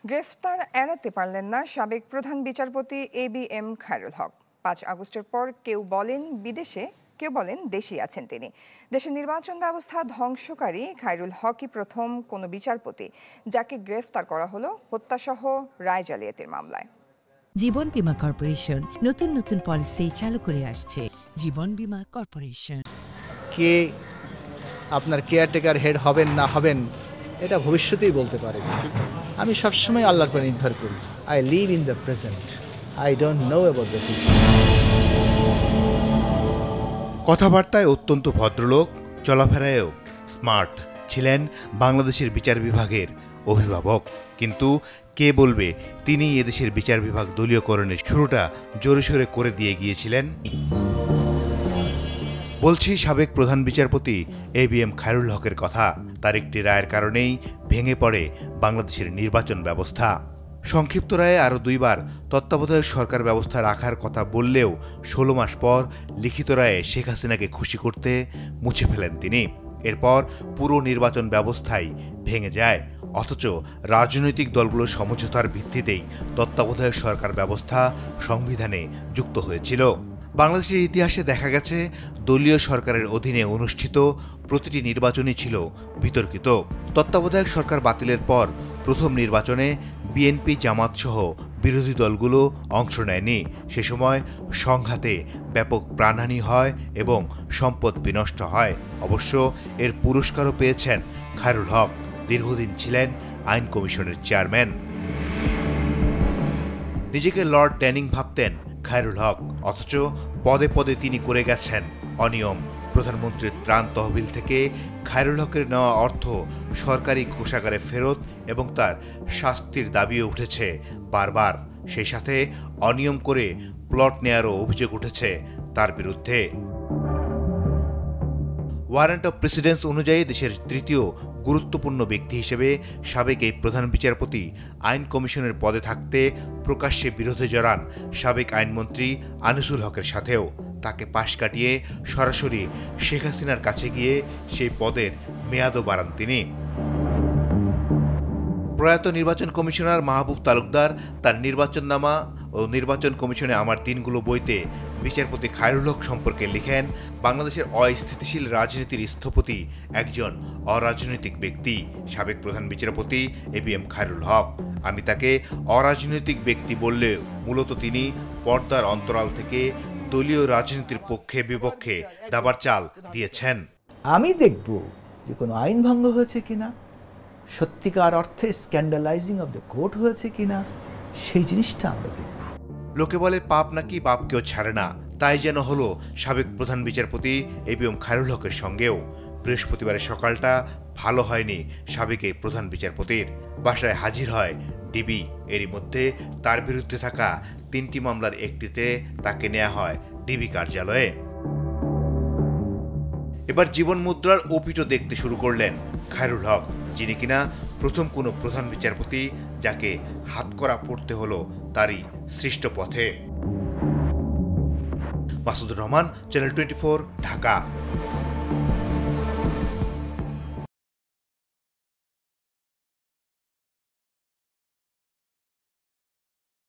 গ্রেফতার এড়াতে পারলেন না সাবেক প্রধান বিচারপতি ABM খায়রুল হক। ৫ আগস্টের পর কেউ বলেন বিদেশে, কেউ বলেন দেশেই আছেন তিনি। দেশের নির্বাচন ব্যবস্থা ধ্বংসকারী খায়রুল হকই প্রথম কোনো বিচারপতি যাকে গ্রেফতার করা হলো হত্যাসহ রায় জালিয়াতির মামলায়। জীবন বীমা কর্পোরেশন নতুন নতুন পলিসি চালু করে আসছে। জীবন বীমা কর্পোরেশন। কে আপনার কেয়ারটেকার হেড হবেন না হবেন এটা ভবিষ্যতেই বলতে পারে। আমি সবসময় আল্লাহর উপর নির্ভর করি। I live in the present, I don't know about the future. কথাবার্তায় অত্যন্ত ভদ্রলোক, চলাফেরায়ও স্মার্ট ছিলেন বাংলাদেশের বিচার বিভাগের অভিভাবক। কিন্তু কে বলবে তিনি এদেশের বিচার বিভাগ দলীয়করণের শুরুটা জোরেশোরে করে দিয়ে গিয়েছিলেন? বলছি সাবেক প্রধান বিচারপতি ABM খায়রুল হকের কথা। তার একটি রায়ের কারণেই ভেঙে পড়ে বাংলাদেশের নির্বাচন ব্যবস্থা। সংক্ষিপ্ত রায়ে আরও 2 বার তত্ত্বাবধায়ক সরকার ব্যবস্থা রাখার কথা বললেও 16 মাস পর লিখিত রায়ে শেখ হাসিনাকে খুশি করতে মুছে ফেলেন তিনি। এরপর পুরো নির্বাচন ব্যবস্থাই ভেঙে যায়। অথচ রাজনৈতিক দলগুলোর সমঝোতার ভিত্তিতেই তত্ত্বাবধায়ক সরকার ব্যবস্থা সংবিধানে যুক্ত হয়েছিল। বাংলাদেশের ইতিহাসে দেখা গেছে দলীয় সরকারের অধীনে অনুষ্ঠিত প্রতিটি নির্বাচনই ছিল বিতর্কিত। তত্ত্বাবধায়ক সরকার বাতিলের পর প্রথম নির্বাচনে বিএনপি, জামাত সহ বিরোধী দলগুলো অংশ নেয়নি। সে সময় সংঘাতে ব্যাপক প্রাণহানি হয় এবং সম্পদ বিনষ্ট হয়। অবশ্য এর পুরস্কারও পেয়েছেন খায়রুল হক। দীর্ঘদিন ছিলেন আইন কমিশনের চেয়ারম্যান। নিজেকে লর্ড ড্যানিং ভাবতেন খায়রুল হক, অথচ পদে পদে তিনি করে গেছেন অনিয়ম। প্রধানমন্ত্রীর ত্রাণ তহবিল থেকে খায়রুল হকের নেওয়া অর্থ সরকারি কোষাগারে ফেরত এবং তার শাস্তির দাবিও উঠেছে বারবার। সেই সাথে অনিয়ম করে প্লট নেয়ারও অভিযোগ উঠেছে তার বিরুদ্ধে। ওয়ারেন্ট অফ প্রেসিডেন্স অনুযায়ী দেশের তৃতীয় গুরুত্বপূর্ণ ব্যক্তি হিসেবে সাবেক এই প্রধান বিচারপতি আইন কমিশনের পদে থাকতে প্রকাশ্যে বিরোধে জড়ান সাবেক আইনমন্ত্রী আনিসুল হকের সাথেও। তাকে পাশ কাটিয়ে সরাসরি শেখ হাসিনার কাছে গিয়ে সেই পদের মেয়াদও বাড়ান তিনি। প্রয়াত নির্বাচন কমিশনার মাহবুব তালুকদার তার নির্বাচননামা ও নির্বাচন কমিশনে আমার দিনগুলো বইতে বিচারপতি খায়রুল হক সম্পর্কে লিখেন, বাংলাদেশের অস্থিতিশীল রাজনীতির স্থপতি একজন অরাজনৈতিক ব্যক্তি সাবেক প্রধান বিচারপতি ABM খায়রুল হক। আমি তাকে অরাজনৈতিক ব্যক্তি বললে মূলত তিনি পর্দার অন্তরাল থেকে দলীয় রাজনীতির পক্ষে বিপক্ষে দাবার চাল দিয়েছেন। আমি দেখব যে কোনো আইন ভঙ্গ হয়েছে কিনা, সত্যিকার অর্থে স্ক্যান্ডালাইজিং অফ দ্য কোর্ট হয়েছে কিনা, সেই জিনিসটা আমরা দেখব। লোকে বলে পাপ নাকি বাপ কেউ ছাড়ে না, তাই যেন হলো সাবেক প্রধান বিচারপতি ABM খায়রুল হকের সঙ্গেও। বৃহস্পতিবারের সকালটা ভালো হয়নি সাবেক এই প্রধান বিচারপতির। বাসায় হাজির হয় ডিবি। এরই মধ্যে তার বিরুদ্ধে থাকা 3টি মামলার একটিতে তাকে নেওয়া হয় ডিবি কার্যালয়ে। এবার জীবন মুদ্রার ওপিটও দেখতে শুরু করলেন খায়রুল হক, যিনি কিনা প্রথম কোনো প্রধান বিচারপতি যাকে হাতকড়া পড়তে হলো তারই সৃষ্ট পথে। মাসুদুর রহমান, চ্যানেল 24, ঢাকা।